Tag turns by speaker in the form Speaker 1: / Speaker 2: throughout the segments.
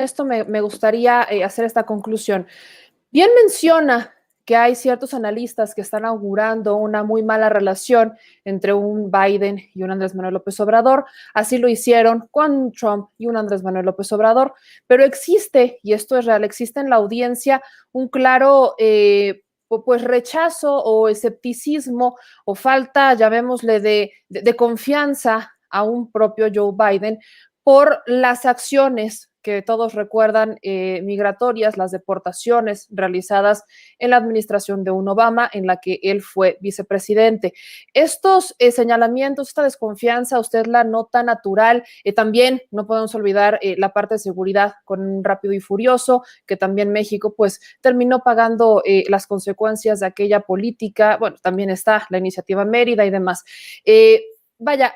Speaker 1: esto me gustaría hacer esta conclusión. Bien menciona que hay ciertos analistas que están augurando una muy mala relación entre un Biden y un Andrés Manuel López Obrador. Así lo hicieron con Trump y un Andrés Manuel López Obrador. Pero existe, y esto es real, existe en la audiencia un claro pues rechazo o escepticismo o falta, llamémosle, de confianza a un propio Joe Biden por las acciones que todos recuerdan migratorias, las deportaciones realizadas en la administración de un Obama, en la que él fue vicepresidente. Estos señalamientos, esta desconfianza, ¿usted la nota natural? También no podemos olvidar la parte de seguridad con Rápido y Furioso, que también México pues terminó pagando las consecuencias de aquella política. Bueno, también está la iniciativa Mérida y demás. Vaya,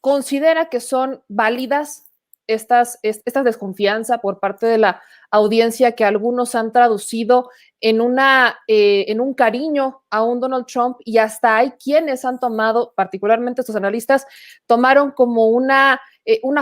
Speaker 1: ¿considera que son válidas esta desconfianza por parte de la audiencia que algunos han traducido en un cariño a un Donald Trump y hasta hay quienes han tomado, particularmente estos analistas, tomaron como una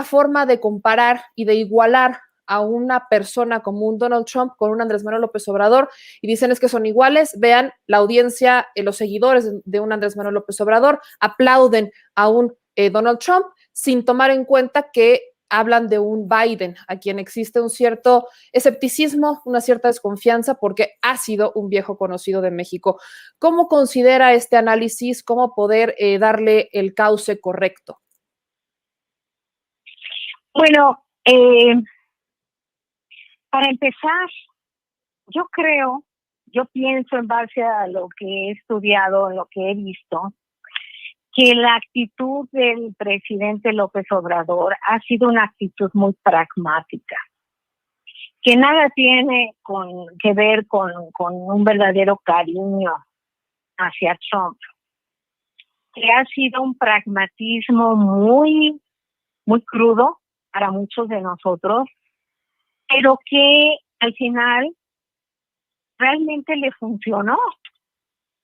Speaker 1: forma de comparar y de igualar a una persona como un Donald Trump con un Andrés Manuel López Obrador y dicen es que son iguales? Vean, la audiencia, los seguidores de un Andrés Manuel López Obrador aplauden a un Donald Trump sin tomar en cuenta que hablan de un Biden, a quien existe un cierto escepticismo, una cierta desconfianza, porque ha sido un viejo conocido de México. ¿Cómo considera este análisis? ¿Cómo poder darle el cauce correcto?
Speaker 2: Bueno, para empezar, yo pienso en base a lo que he estudiado, lo que he visto, que la actitud del presidente López Obrador ha sido una actitud muy pragmática, que nada tiene que ver con un verdadero cariño hacia Trump, que ha sido un pragmatismo muy, muy crudo para muchos de nosotros, pero que al final realmente le funcionó.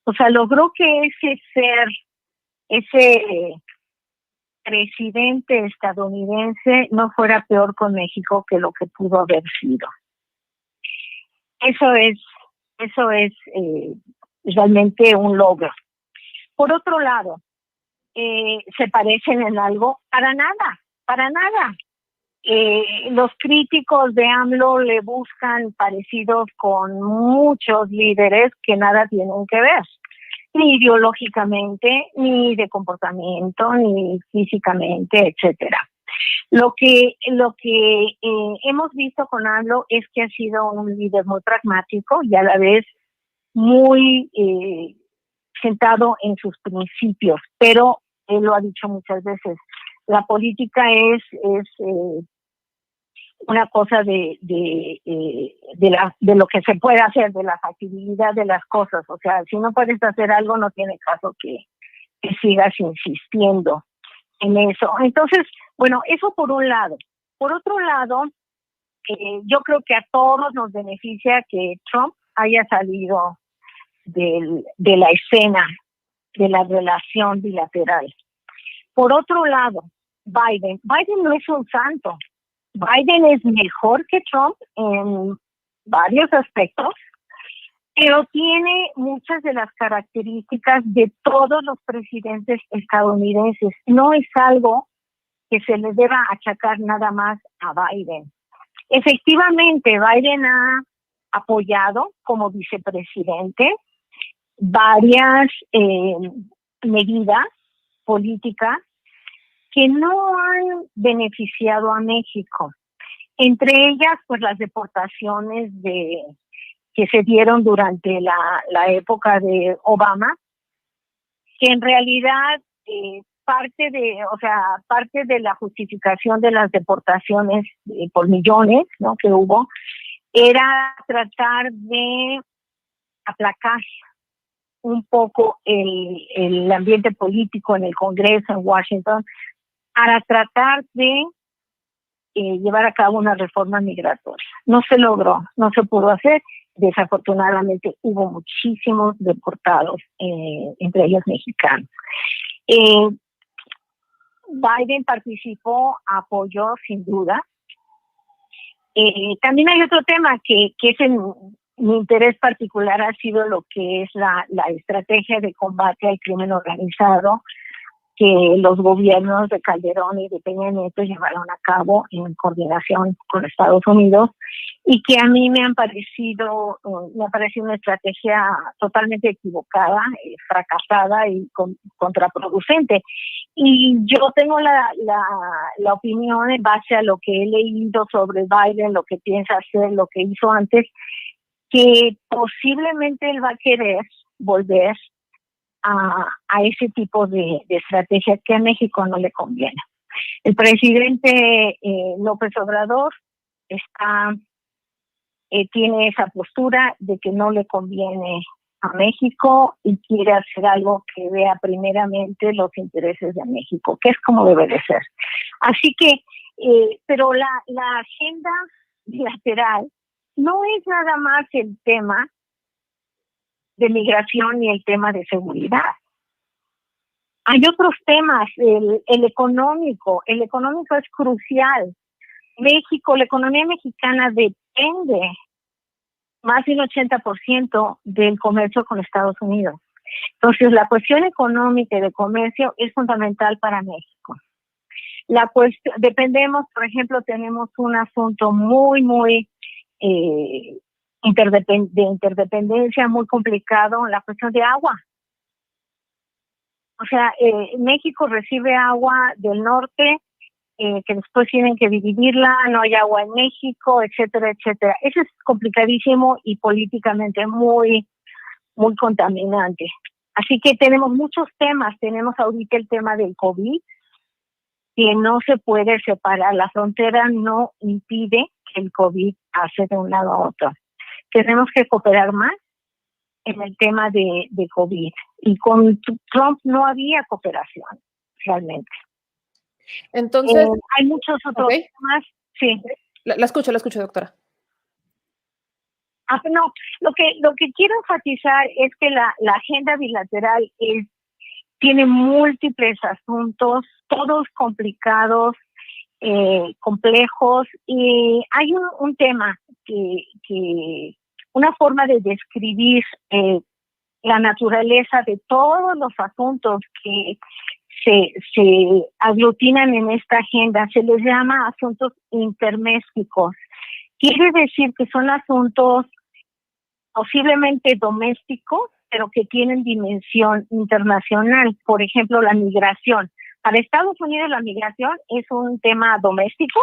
Speaker 2: O sea, logró que ese presidente estadounidense no fuera peor con México que lo que pudo haber sido. Eso es realmente un logro. Por otro lado, ¿se parecen en algo? Para nada, para nada. Los críticos de AMLO le buscan parecidos con muchos líderes que nada tienen que ver, ni ideológicamente, ni de comportamiento, ni físicamente, etcétera. Lo que hemos visto con AMLO es que ha sido un líder muy pragmático y a la vez muy sentado en sus principios, pero él lo ha dicho muchas veces, la política es una cosa de lo que se puede hacer, de la factibilidad de las cosas. O sea, si no puedes hacer algo, no tiene caso que sigas insistiendo en eso. Entonces, bueno, eso por un lado. Por otro lado, yo creo que a todos nos beneficia que Trump haya salido de la escena de la relación bilateral. Por otro lado, Biden no es un santo. Biden es mejor que Trump en varios aspectos, pero tiene muchas de las características de todos los presidentes estadounidenses. No es algo que se le deba achacar nada más a Biden. Efectivamente, Biden ha apoyado como vicepresidente varias medidas políticas que no han beneficiado a México. Entre ellas, pues las deportaciones que se dieron durante la época de Obama, que en realidad parte de la justificación de las deportaciones por millones, ¿no?, que hubo, era tratar de aplacar un poco el ambiente político en el Congreso, en Washington, para tratar de llevar a cabo una reforma migratoria. No se logró, no se pudo hacer. Desafortunadamente hubo muchísimos deportados, entre ellos mexicanos. Biden participó, apoyó sin duda También hay otro tema que es mi interés particular, ha sido lo que es la estrategia de combate al crimen organizado que los gobiernos de Calderón y de Peña Nieto llevaron a cabo en coordinación con Estados Unidos y que a mí me ha parecido una estrategia totalmente equivocada, fracasada y contraproducente. Y yo tengo la opinión en base a lo que he leído sobre Biden, lo que piensa hacer, lo que hizo antes, que posiblemente él va a querer volver a ese tipo de estrategia que a México no le conviene. El presidente López Obrador tiene esa postura de que no le conviene a México y quiere hacer algo que vea primeramente los intereses de México, que es como debe de ser. Así que, pero la agenda bilateral no es nada más el tema de migración y el tema de seguridad. Hay otros temas, el económico. El económico es crucial. México, la economía mexicana depende más del 80% del comercio con Estados Unidos. Entonces, la cuestión económica y de comercio es fundamental para México. Dependemos, por ejemplo, tenemos un asunto muy de interdependencia muy complicado, la cuestión de agua. O sea, México recibe agua del norte, que después tienen que dividirla, no hay agua en México, etcétera, etcétera. Eso es complicadísimo y políticamente muy contaminante. Así que tenemos muchos temas. Tenemos ahorita el tema del COVID, que no se puede separar. La frontera no impide que el COVID pase de un lado a otro. Tenemos que cooperar más en el tema de COVID. Y con Trump no había cooperación, realmente.
Speaker 1: Entonces,
Speaker 2: hay muchos otros temas. Sí.
Speaker 1: La escucho, doctora.
Speaker 2: No, lo que quiero enfatizar es que la agenda bilateral tiene múltiples asuntos, todos complicados, complejos, y hay un tema que una forma de describir la naturaleza de todos los asuntos que se aglutinan en esta agenda, se les llama asuntos intermésticos. Quiere decir que son asuntos posiblemente domésticos, pero que tienen dimensión internacional. Por ejemplo, la migración. Para Estados Unidos la migración es un tema doméstico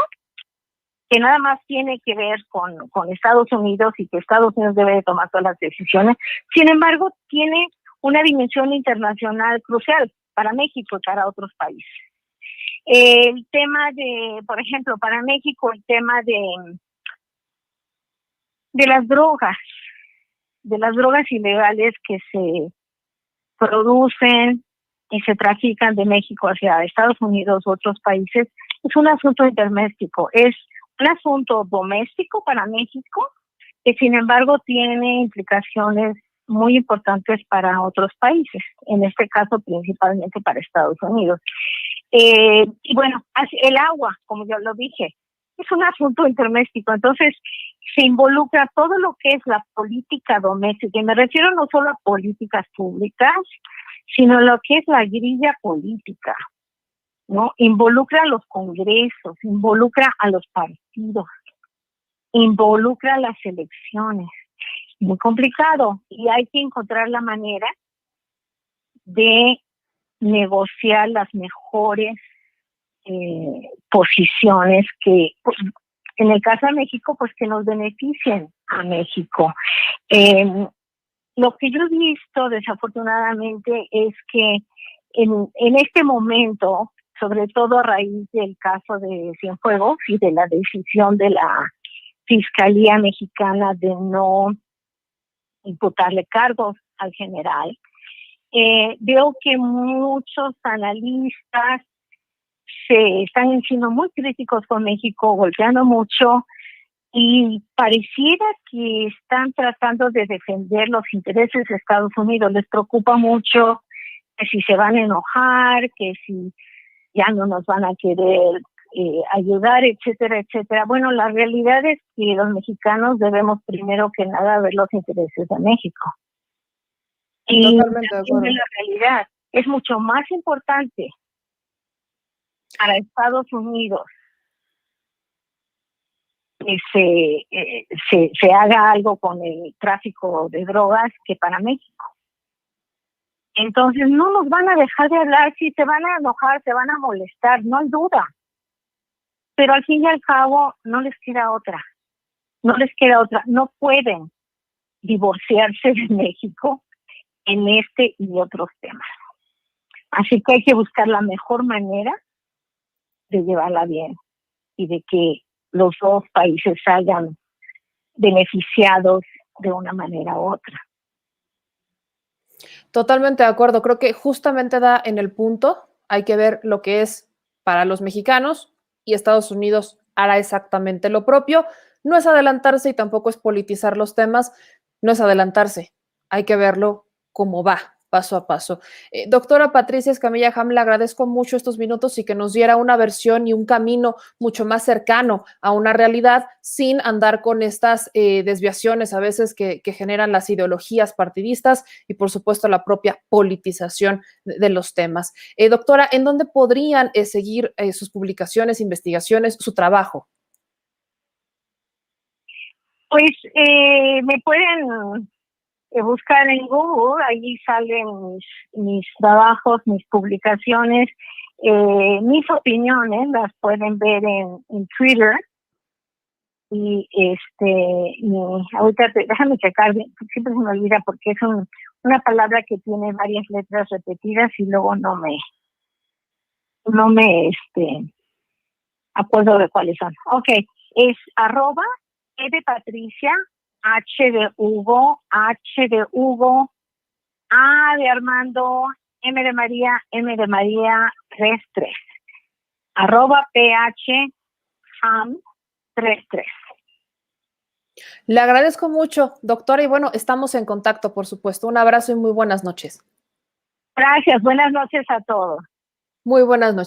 Speaker 2: que nada más tiene que ver con Estados Unidos y que Estados Unidos debe de tomar todas las decisiones. Sin embargo, tiene una dimensión internacional crucial para México y para otros países. El tema por ejemplo, para México, el tema de las drogas ilegales que se producen y se trafican de México hacia Estados Unidos u otros países, es un asunto interméstico, es un asunto doméstico para México, que sin embargo tiene implicaciones muy importantes para otros países, en este caso principalmente para Estados Unidos. Y bueno, el agua, como yo lo dije, es un asunto interméstico, entonces se involucra todo lo que es la política doméstica, y me refiero no solo a políticas públicas, sino lo que es la grilla política, ¿no? Involucra a los congresos, involucra a los partidos, involucra a las elecciones. Muy complicado, y hay que encontrar la manera de negociar las mejores posiciones que, pues, en el caso de México, pues que nos beneficien a México. Lo que yo he visto desafortunadamente es que en este momento, sobre todo a raíz del caso de Cienfuegos y de la decisión de la Fiscalía Mexicana de no imputarle cargos al general, veo que muchos analistas se están siendo muy críticos con México, golpeando mucho, y pareciera que están tratando de defender los intereses de Estados Unidos. Les preocupa mucho que si se van a enojar, que si ya no nos van a querer ayudar, etcétera, etcétera. Bueno, la realidad es que los mexicanos debemos primero que nada ver los intereses de México. Y
Speaker 1: Totalmente de acuerdo.
Speaker 2: la realidad es mucho más importante para Estados Unidos que se haga algo con el tráfico de drogas que para México. Entonces no nos van a dejar de hablar, si se van a enojar, se van a molestar, no hay duda. Pero al fin y al cabo no les queda otra. No pueden divorciarse de México en este y otros temas. Así que hay que buscar la mejor manera de llevarla bien y de que los dos países salgan beneficiados de una manera u otra.
Speaker 1: Totalmente de acuerdo. Creo que justamente da en el punto. Hay que ver lo que es para los mexicanos y Estados Unidos hará exactamente lo propio. No es adelantarse y tampoco es politizar los temas. No es adelantarse. Hay que verlo como va, paso a paso. Doctora Patricia Escamilla Ham, le agradezco mucho estos minutos y que nos diera una versión y un camino mucho más cercano a una realidad sin andar con estas desviaciones a veces que generan las ideologías partidistas y por supuesto la propia politización de los temas. Doctora, ¿en dónde podrían seguir sus publicaciones, investigaciones, su trabajo?
Speaker 2: Pues me pueden buscar en Google, ahí salen mis trabajos, mis publicaciones, mis opiniones, las pueden ver en Twitter. Y ahorita déjame checar, siempre se me olvida porque es una palabra que tiene varias letras repetidas y luego no me acuerdo de cuáles son. Ok, es @ de Patricia, H de Hugo, A de Armando, M de María, 33. @PHAM33.
Speaker 1: Le agradezco mucho, doctora, y bueno, estamos en contacto, por supuesto. Un abrazo y muy buenas noches.
Speaker 2: Gracias, buenas noches a todos.
Speaker 1: Muy buenas noches.